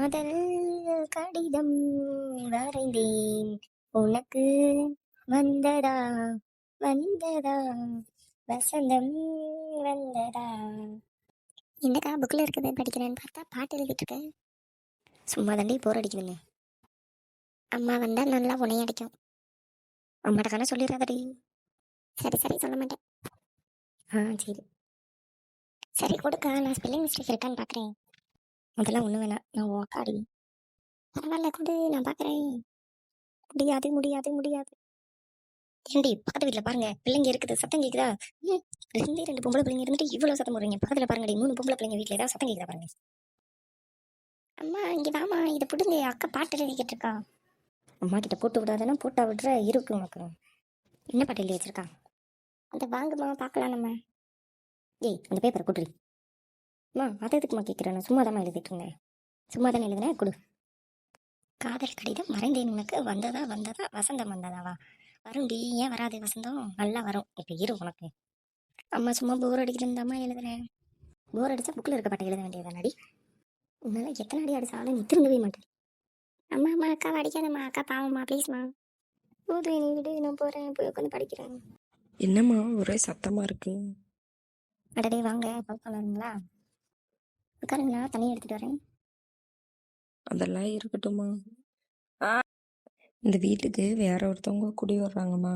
காதல் கடிதம் வரைந்தேன் உனக்கு வந்ததா வந்ததா வசந்தம் வந்ததா. என்னக்கா புக்கில் இருக்குது படிக்கிறேன்னு பார்த்தா பாட்டு எழுதிட்டு இருக்க. சும்மா தாண்டி போர் அடிக்குதுங்க. அம்மா வந்தால் நல்லா உனையடிக்கும். அம்மாட்டக்கான சொல்லிடுறாதடி. சரி சரி சொல்ல மாட்டேன். சரி சரி கொடுக்கா, நான் ஸ்பெல்லிங் மிஸ்டேக் இருக்கான்னு பார்க்குறேன். அதெல்லாம் ஒன்றும் வேணாம், நான் ஓக்காடி. பரவாயில்ல கொடு, நான் பார்க்குறேன். முடியாது முடியாது முடியாது. ஏண்டி பக்கத்து வீட்டில் பாருங்க பிள்ளைங்க இருக்குது, சத்தம் கேட்குதா? ரெண்டு பொம்பளை பிள்ளைங்க இருந்துட்டு இவ்வளோ சத்தம் போடுறீங்க. பக்கத்தில் பாருங்கடி 3 பொம்பளை பிள்ளைங்க வீட்டில் ஏதாவது சத்தம் கேட்குதா பாருங்க. அம்மா இங்கே வாமா, இதை பிடுங்க, அக்கா பாட்டு எழுதிக்கிட்டு இருக்கா. அம்மா கிட்ட போட்டு விடாதன்னா போட்டா விடுற இருக்கு உனக்கு. என்ன பாட்டு எழுதி வச்சிருக்கா? அதை வாங்குமா பார்க்கலாம் நம்ம. ஏய் அந்த பேப்பரை கொடுறி. அம்மா அதை எதுக்குமா கேட்குறேன், நான் சும்மா தான் எழுதிட்டு இருந்தேன். சும்மா தானே எழுதுனேன், கொடு. காதல் கடிதம் மறைந்தேன் உனக்கு வந்ததா வந்ததா வசந்தம் வந்ததாவா? வரும்டி, ஏன் வராது? வசந்தம் நல்லா வரும். இப்போ இரு உனக்கு. அம்மா சும்மா போர் அடிக்கிறேன்தாம்மா எழுதுறேன். போர் அடிச்சா புக்கில் இருக்க பாட்டை எழுத வேண்டியதானடி. உன்னால எத்தனை அடி அடிச்சாலும் நீ திரும்பவே மாட்டேன். அம்மா அம்மா அக்காவை அடிக்காதம்மா, அக்கா பாவம்மா, ப்ளீஸ்மா. போதும் நீ விடு, நான் போகிறேன், போய் உட்காந்து படிக்கிறேன். என்னம்மா ஒரே சத்தமா இருக்கு? அடடே வாங்க பார்க்கலாங்களா? உட்காருங்களா, தண்ணி எடுத்துட்டு வரேன். அதெல்லாம் இருக்கட்டும்மா. இந்த வீட்டுக்கு வேற ஒருத்தவங்க குடி வர்றாங்கம்மா,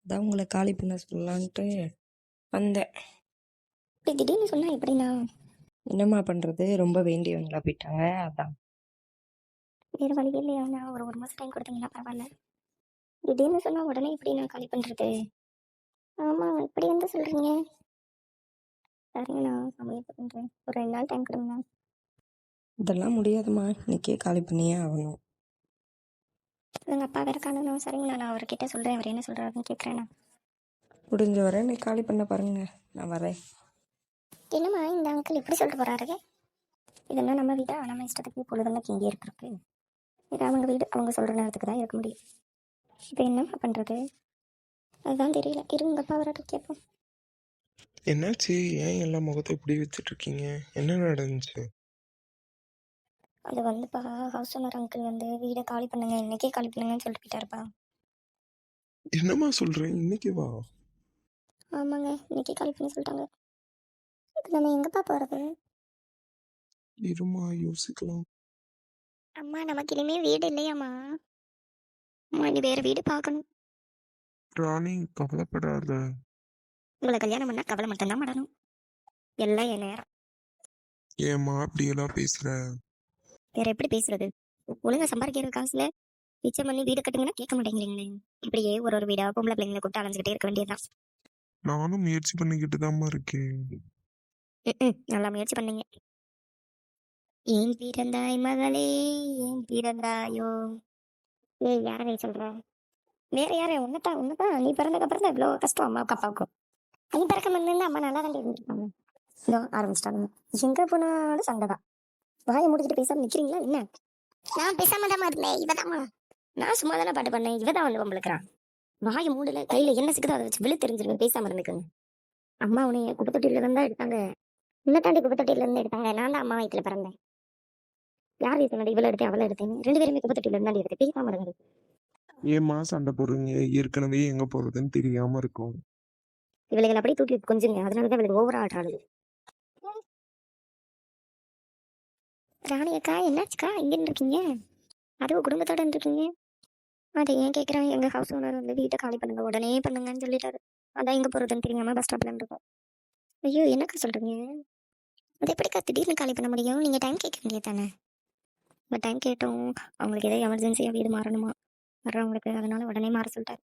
அதான் உங்களை காலி பண்ண சொல்லலான்ட்டு வந்தேன். இப்படி திடீர்னு சொன்னா எப்படின்னா? என்னம்மா பண்றது, ரொம்ப வேண்டியவங்களா போயிட்டாங்க, அதான். வேறு வழியே இல்லையா? ஒரு மாதம் டைம் கொடுத்தீங்கன்னா பரவாயில்ல. திடீர்னு சொன்னா உடனே எப்படி நான் காலி பண்ணுறது? ஆமாம் இப்படி வந்து சொல்கிறீங்க. சரிங்கண்ணா, நான் முயற்சி பண்ணுறேன். ஒரு 2 நாள் டைம் கொடுங்கண்ணா. இதெல்லாம் முடியாதும்மா, இன்னைக்கே காலி பண்ணியே ஆகணும். எங்கள் அப்பா வேறு காணணும். சரிங்கண்ணா, நான் அவர்கிட்ட சொல்கிறேன், அவர் என்ன சொல்கிறாருன்னு கேட்குறேண்ணா. முடிஞ்ச வரை நீ காலி பண்ண பாருங்க, நான் வரேன். என்னம்மா இந்த அங்கிள் இப்படி சொல்லிட்டு போகிறாரு? இதெல்லாம் நம்ம வீடா? நம்ம இஷ்டத்துக்கு பொழுதுன்னு இங்கே இருக்கிறதுக்கு. இது அவங்க வீடு, அவங்க சொல்கிற நேரத்துக்கு தான் இருக்க முடியும். இப்போ என்னம்மா பண்ணுறது? அதுதான் தெரியல. உங்கள் அப்பா வர கேட்போம். என்னாச்சு? ஏன் எல்லா முகத்தை இப்படி வச்சுட்டு இருக்கீங்க? என்ன நடந்துச்சு? அது வந்துப்பா, ஹவுஸ் ஓனர் அங்கிள் வந்து வீடை காலி பண்ணுங்க, இன்னைக்கே காலி பண்ணுங்கன்னு சொல்லிட்டு போயிட்டாருப்பா. என்னம்மா சொல்றேன்? இன்னைக்கு வா. ஆமாங்க, இன்னைக்கே காலி பண்ண சொல்லிட்டாங்க. இப்போ நம்ம எங்கப்பா போகிறது? இருமா யோசிக்கலாம். அம்மா நமக்கு இனிமே வீடு இல்லையாம்மா? அம்மா நீ வேறு வீடு பார்க்கணும். ராணி கவலைப்படாத. உங்களை கல்யாணம் பண்ணால் கவலை மட்டும்தான் படணும். எல்லாம் என் நேரம். ஏம்மா அப்படியெல்லாம் பேசுற? வேற எப்படி பேசுறது? ஒழுங்கா சம்பாதிக்கிற காசுல மிச்சம் பண்ணி வீடு கட்டுங்கன்னா கேட்க மாட்டேங்கிறீங்களே. இப்படியே ஒரு வீடா பொம்பளை பிள்ளைங்களை கூப்பிட்டு அலைஞ்சிக்கிட்டே இருக்க வேண்டியதுதான். நானும் முயற்சி பண்ணிக்கிட்டு தாம்மா இருக்கேன். நல்லா முயற்சி பண்ணீங்க. ஏன் பிறந்தாய் மகளே, ஏன் பிறந்தாயோ? ஏய் யாரை சொல்ற? வேற யாரு? உன்னதான் உன்னதான். நீ பிறந்ததுக்கு அப்புறம் தான் இவ்வளோ கஷ்டம் அம்மாவுக்கு அப்பாவுக்கும். நீ பிறக்க முன்னு அம்மா நல்லா தான் இருந்திருப்பாங்க. இதோ ஆரம்பிச்சிட்டாங்க. எங்க போனாலும் சண்டை தான். வாயை முடிக்கிட்டு பேசாம நிக்கிறீங்களா என்ன? நான் பேசாம தான் இருந்தேன். இவதாம்மா. நான் சும்மா தானே பாட்டு பண்ணேன். இவதான் வந்து வம்பளுக்குறான். வாயை மூடல, கையில என்ன சிக்குதோ அதை வச்சு விழு தெரிஞ்சிருங்க. பேசாம இருந்துக்குங்க. அம்மா உனைய குப்பத்தொட்டியில இருந்தா எடுத்தாங்க. இன்ன தாண்டி குப்பத்தொட்டியில இருந்து எடுத்தாங்க. நான் தான் அம்மா வயிற்றுல பிறந்தேன். யார் எடுத்தேன்? இவ்வளவு எடுத்தேன், அவளை எடுத்தேன். 2 பேருமே குப்பத்தொட்டியில இருந்தாண்டி எடுத்து. பேசாம இருங்க. ஏம்மா சண்டை போடுறீங்க? ஏற்கனவே எங்க போறதுன்னு தெரியாம இருக்கும். இவளுகளை அப்படியே தூக்கி கொஞ்சுங்க. அதனாலதான் இவளுக்கு ஓவரா ஆடுறாள். ராணி அக்கா என்னாச்சுக்கா இங்க இருக்கீங்க? அதுவும் குடும்பத்தோட இருக்கீங்க. அதை ஏன் கேட்குறேன்? எங்க ஹவுஸ் ஓனர் வந்து வீட்டை காலி பண்ணுங்க, உடனே பண்ணுங்கன்னு சொல்லிட்டாரு. அதான் எங்க போறதுன்னு தெரியாம பஸ் ஸ்டாப்ல இருக்கோம். ஐயோ என்னக்கா சொல்றீங்க? அது எப்படிக்கா திடீர்னு காலி பண்ண முடியும்? நீங்க டைம் கேட்க வேண்டியது தானே. உங்க டைம் கேட்டோம். அவங்களுக்கு ஏதோ எமர்ஜென்சியா வீடு மாறணுமா வர்றவங்களுக்கு, அதனால உடனே மாற சொல்லிட்டாரு.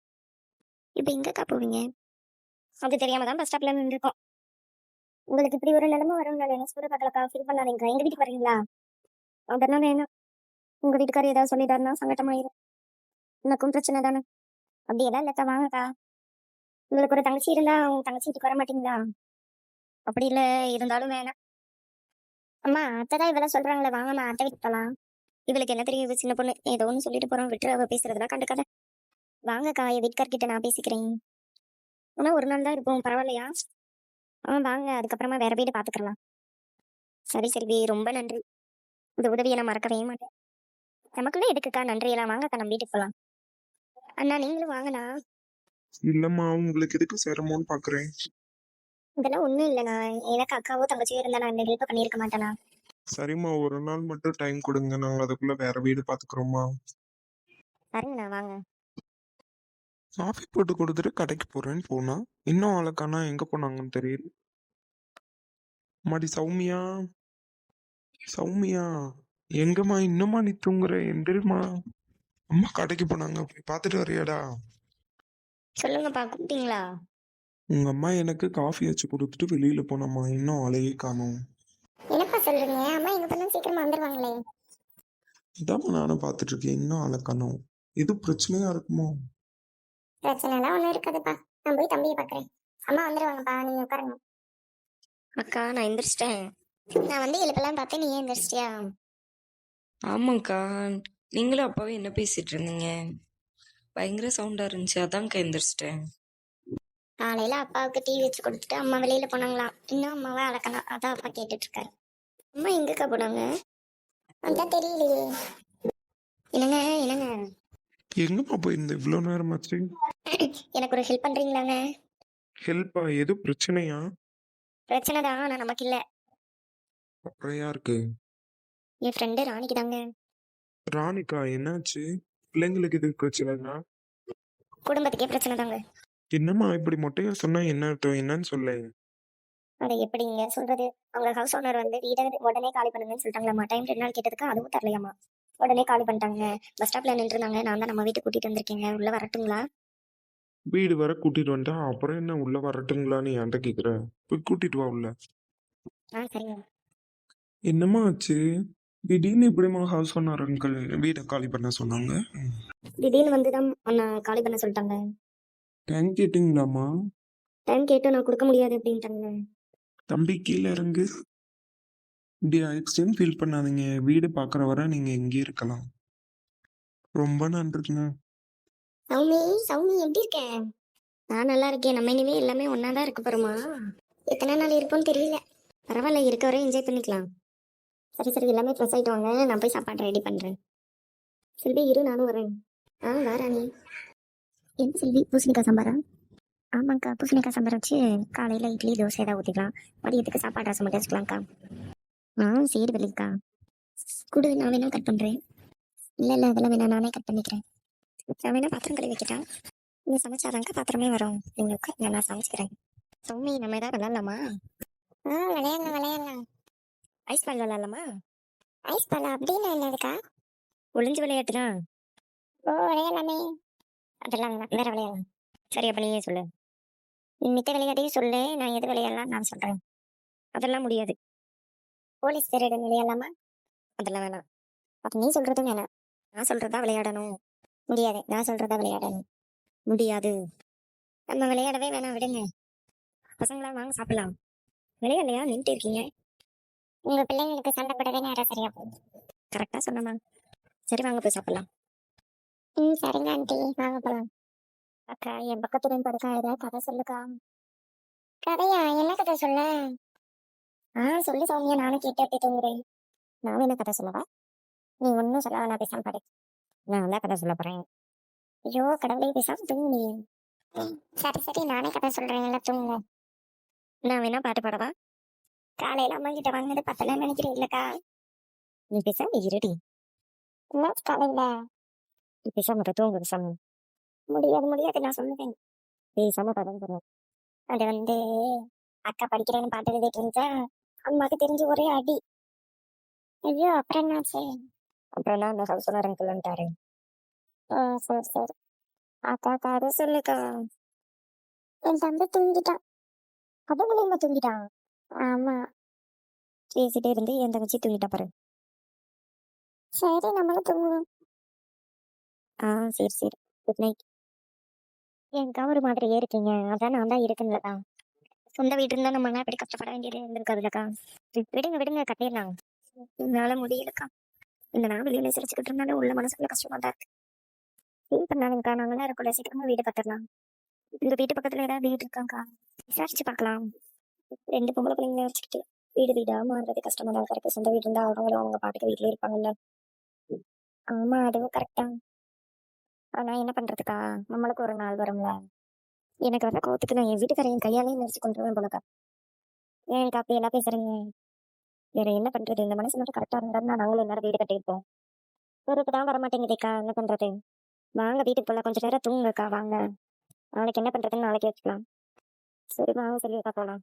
இப்போ எங்கக்கா போவீங்க? அது தெரியாம தான் பஸ் ஸ்டாப்ல நின்றுருக்கோம். உங்களுக்கு இப்படி ஒரு நிலைமை வரும் என்ன சொல்ல பார்க்கலக்கா. ஃபீல் பண்ணாதீங்க. எங்க வீட்டுக்கு வரீங்களா? அதனால என்ன, உங்க வீட்டுக்காரர் ஏதாவது சொல்லிட்டாருன்னா சங்கட்டமாயிரும். எனக்கும் பிரச்சனை தானே. அப்படியெல்லாம் இல்லக்கா, வாங்கக்கா. உங்களுக்கு ஒரு தங்கச்சி இருந்தா உங்க தங்கச்சி வீட்டுக்கு வர மாட்டீங்களா? அப்படி இல்லை, இருந்தாலும் வேணாம். அம்மா அத்தை தான் இவெல்லாம் சொல்றாங்களே, வாங்கம்மா அத்தை வீட்டுக்கு போகலாம். இவளுக்கு என்ன தெரியும், இவ சின்ன பொண்ணு, ஏதோ ஒன்று சொல்லிட்டு போறோம், விட்டு அவ பேசுறதுலாம் கண்டுக்காத. வாங்கக்கா, என் வீட்டுக்கார்கிட்ட நான் பேசிக்கிறேன். ஆனா ஒரு நாள் தான் இருப்போம், பரவாயில்லையா? வாங்க, அதுக்கப்புறமா வேற வீடு பாத்துக்கலாம். சரி சரி, ரொம்ப நன்றி. இந்த உதவியை நான் மறக்கவே மாட்டேன். நமக்குள்ள எதுக்குக்கா நன்றியெல்லாம்? வாங்கக்கா நம்ம வீட்டுக்கு போகலாம். அண்ணா நீங்களும் வாங்கண்ணா. இல்லம்மா, உங்களுக்கு எதுக்கு சிரமம்னு பாக்குறேன். இதெல்லாம் ஒன்றும் இல்லைண்ணா. எனக்கு அக்காவோ தங்கச்சியோ இருந்தா நான் இந்த ஹெல்ப் பண்ணியிருக்க மாட்டேண்ணா. சரிம்மா, ஒரு நாள் மட்டும் டைம் கொடுங்க, நாங்க அதுக்குள்ள வேற வீடு பாத்துக்கிறோமா. சரிங்கண்ணா வாங்க. காஃபி போட்டு கொடுத்துட்டு கடைக்கு போறேன்னு போனா இன்னும் ஆளுக்கானா எங்க போனாங்கன்னு தெரியல. மாடி சௌமியா, சௌமியா, எங்கம்மா இன்னுமா நீ தூங்குற? எந்திரிம்மா. அம்மா கடைக்கு போனாங்க, போய் பார்த்துட்டு வரியாடா? சொல்லுங்கப்பா, கூப்பிட்டீங்களா? உங்க அம்மா எனக்கு காஃபி வச்சு கொடுத்துட்டு வெளியில போனம்மா, இன்னும் ஆளையே காணோம். என்னப்பா சொல்றீங்க? அம்மா எங்க பண்ணா சீக்கிரமா வந்துருவாங்களே. இதான் நானும் பார்த்துட்டு இருக்கேன், இன்னும் ஆளை காணோம். எது பிரச்சனையா இருக்குமோ? பிரச்சனைலாம் ஒன்றும் இருக்காதுப்பா. நான் போய் தம்பியை பார்க்குறேன். அம்மா வந்துடுவாங்கப்பா, நீங்க உட்காருங்க. அக்கா நான் எந்திரிச்சிட்டேன். நான் வந்து எழுப்பலாம் பார்த்தேன், நீ ஏன் எந்திரிச்சிட்டியா? ஆமாக்கா, நீங்களும் அப்பாவே என்ன பேசிட்டு இருந்தீங்க? பயங்கர சவுண்டா இருந்துச்சு, அதான்க்கா எந்திரிச்சிட்டேன். காலையில அப்பாவுக்கு டீ வச்சு கொடுத்துட்டு அம்மா வெளியில போனாங்களாம். இன்னும் அம்மாவை அழக்கலாம், அதான் அப்பா கேட்டுட்டு இருக்காரு. அம்மா எங்கக்கா போனாங்க? அதான் தெரியலையே. என்னங்க என்னங்க, எங்கம்மா போயிருந்த இவ்வளவு நேரமாச்சு? எனக்கு ஒரு ஹெல்ப் பண்றீங்களாங்க? ஹெல்ப்பா? எது பிரச்சனையா? பிரச்சனை தான், ஆனால் நமக்கு இல்லை. குறையா இருக்கு. என் ஃப்ரெண்டு ராணிக்கு தாங்க. ராணிக்கா, என்னாச்சு? பிள்ளைங்களுக்கு இது பிரச்சனைனா? குடும்பத்துக்கே பிரச்சனை தாங்க. என்னம்மா இப்படி மொட்டையா சொன்னா என்ன அர்த்தம்? என்னன்னு சொல்ல. அதை எப்படிங்க சொல்றது? அவங்க ஹவுஸ் ஓனர் வந்து வீடை உடனே காலி பண்ணுங்கன்னு சொல்லிட்டாங்களாம்மா. டைம் 2 நாள் கேட்டதுக்கு அதுவும் தரலையாம்மா. உடனே காலி பண்ணிட்டாங்க. பஸ் ஸ்டாப்ல நின்றுருந்தாங்க. நான் தான் நம்ம வீட்டுக்கு கூட்டிட்டு வந்திருக்கீங்க. உள்ள வரட்டுங்களா? வீடு வர கூட்டிட்டு வந்துட்டா அப்புறம் என்ன உள்ள வரட்டுங்களான்னு என்கிட்ட கேக்குற? போய் கூட்டிட்டு வா உள்ள. சரிங்க. என்னம்மா ஆச்சு? திடீர்னு இப்படிமா ஹவுஸ் ஓனர் அங்கிள் வீடை காலி பண்ண சொன்னாங்க? திடீர்னு வந்து தான் அண்ணா காலி பண்ண சொல்லிட்டாங்க. டைம் கேட்டீங்களாம்மா? டைம் கேட்டு நான் கொடுக்க முடியாது அப்படின்ட்டாங்க. தம்பி கீழே இறங்கு. இப்படி எக்ஸ்டென்ட் ஃபீல் பண்ணாதீங்க, வீடு பார்க்குற வரை நீங்க எங்கே இருக்கலாம். ரொம்ப நன்றிங்க. சௌமி, சௌமி எப்படி இருக்க? நான் நல்லா இருக்கேன். நம்ம இனிமே எல்லாமே ஒன்னா தான் இருக்க போறோமா? எத்தனை நாள் இருப்போம்னு தெரியல. பரவாயில்ல, இருக்க வரை என்ஜாய் பண்ணிக்கலாம். சரி சரி, எல்லாமே ஃப்ரெஷ் ஆகிட்டு வாங்க. நான் போய் சாப்பாடு ரெடி பண்ணுறேன். செல்வி இரு, நானும் வரேன். வாராணி. என்ன செல்வி, பூசணிக்காய் சாம்பாரா? ஆமாங்க்கா, பூசணிக்காய் சாம்பார் வச்சு காலையில் இட்லி தோசை ஏதாவது ஊற்றிக்கலாம். மதியத்துக்கு சாப்பாடு ரசம் மட்டும் வச்சுக்கலாம்க்கா. சரி வலிக்கா. கொடு, நான் வேணா கட் பண்ணுறேன். இல்லை அதெல்லாம் வேணா, நானே கட் பண்ணிக்கிறேன். நான் வேணா பாத்திரம் கழுவி வைக்கிட்டா? நீங்கள் சமைச்சாதாங்க பாத்திரமே வரும். நீங்கள் உட்காருங்க, நான் சமைச்சிக்கிறேன். சௌமி, நம்ம ஏதாவது விளையாடலாமா? விளையாடலாம். ஐஸ் பால் விளையாடலாமா? ஐஸ் பால் அப்படின்னு என்னதுக்கா? ஒளிஞ்சு விளையாட்டுலாம். ஓ விளையாடலாமே. அதெல்லாம் வேணாம், வேற விளையாடலாம். சரி, அப்ப நீயே சொல்லு. நீ மித்த விளையாட்டையும் சொல்லு, நான் எது விளையாடலாம் நான் சொல்றேன். அதெல்லாம் முடியாது. போலீஸ் திருடன் விளையாடலாமா? அதெல்லாம் வேணாம். அப்ப நீ சொல்றதும் வேணாம். நான் சொல்றதா விளையாடணும். முடியாது, நான் சொல்றதா விளையாடணும். முடியாது. நம்ம விளையாடவே வேணாம், விடுங்க. பசங்களா வாங்க சாப்பிடலாம். விளையாடலையா, நின்றுட்டு இருக்கீங்க? உங்க பிள்ளைங்களுக்கு சண்டை போடவே நேரம் சரியா போகுது. கரெக்டா சொன்னமா. சரி வாங்க போய் சாப்பிடலாம். சரிங்க ஆண்டி, வாங்க போலாம். அக்கா, என் பக்கத்துல இருந்து படுக்கா, ஏதாவது கதை சொல்லுக்கா. கதையா? என்ன கதை சொல்ல? சொல்லு சௌமியா, நானும் கேட்டு அப்படி தூங்குறேன். நான் என்ன கதை சொல்லவா? நீ ஒன்னும் சொல்ல, நான் பேசாம படு. நான் தான் கதை சொல்ல போறேன். ஐயோ கடவுளே, பேசாம தூங்கு நீ. சரி சரி, நானே கதை சொல்றேன், எல்லாம் தூங்குங்க. நான் வேணா பாட்டு பாடவா? காலையில அம்மா கிட்ட வாங்கினது பத்தலாம் நினைக்கிறேன் இல்லக்கா. நீ பேசாம இருடி. காலையில பேசாம தூங்கு, பேசாம. முடியாது, நான் சொல்லுவேன். பேசாம படம் சொல்லுவேன். அது வந்து அக்கா படிக்கிறேன்னு பாட்டு எழுதிட்டு இருந்தா அம்மாக்கு தெரிஞ்சு ஒரே அடி. ஐயோ அப்புறம் என்னாச்சு? அப்புறம் தான் அந்த ஹவுஸ் ஓனர் அங்கிள் வந்துட்டாரு. சரி சரி. அக்கா கதை சொல்லுக்கா. என் தம்பி தூங்கிட்டான். அதுங்களும் தூங்கிட்டான்? ஆமா. பேசிட்டே இருந்து என் தங்கச்சி தூங்கிட்டா பாரு. சரி, நம்மளும் தூங்குவோம். சரி சரி, குட் நைட். என் கவர் மாதிரியே இருக்கீங்க, அதான் நான் தான் இருக்குங்களா. சொந்த வீட்டு இருந்தா நம்ம எல்லாம் எப்படி கஷ்டப்பட வேண்டியது இருந்திருக்காதுல்லக்கா. விடுங்க கட்டிடலாம். என்னால முடியலக்கா. இந்த நான் வெளியில சிரிச்சுக்கிட்டு இருந்தாலும் உள்ள மனசுக்குள்ள கஷ்டமா தான் இருக்கு. ஃபீல் பண்ணாதுங்கக்கா, நாங்களாம் இருக்கல, சீக்கிரமா வீடு பார்த்துடலாம். இந்த வீட்டு பக்கத்துல ஏதாவது வீடு இருக்காங்கக்கா? விசாரிச்சு பார்க்கலாம். 2 பொம்பளை பிள்ளைங்கள வச்சுக்கிட்டு வீடு வீடா மாறுறது கஷ்டமா தான் இருக்கு. சொந்த வீடு இருந்தா அவங்களும் அவங்க பாட்டுக்கு வீட்டுல இருப்பாங்கல்ல. ஆமா, அதுவும் கரெக்ட் தான். ஆனா என்ன பண்றதுக்கா, நம்மளுக்கு ஒரு நாள் வரும்ல. எனக்கு வர கோவத்துக்கு நான் என் வீட்டுக்காரையும் கையாலே நடிச்சு கொண்டுருவேன் போலக்கா. ஏன்க்கா அப்படி எல்லாம் பேசுறீங்க? வேற என்ன பண்றது, இந்த மனசு மட்டும் கரெக்டா இருந்தா நாங்களும் எல்லாரும் வீடு கட்டியிருப்போம். பொறுப்பு தான் வர மாட்டேங்குதுக்கா, என்ன பண்றது? வாங்க வீட்டுக்கு போல, கொஞ்ச நேரம் தூங்குங்கக்கா, வாங்க. நாளைக்கு என்ன பண்றதுன்னு நாளைக்கு வச்சுக்கலாம். சரி வாங்க சொல்லியிருக்கா போலாம்.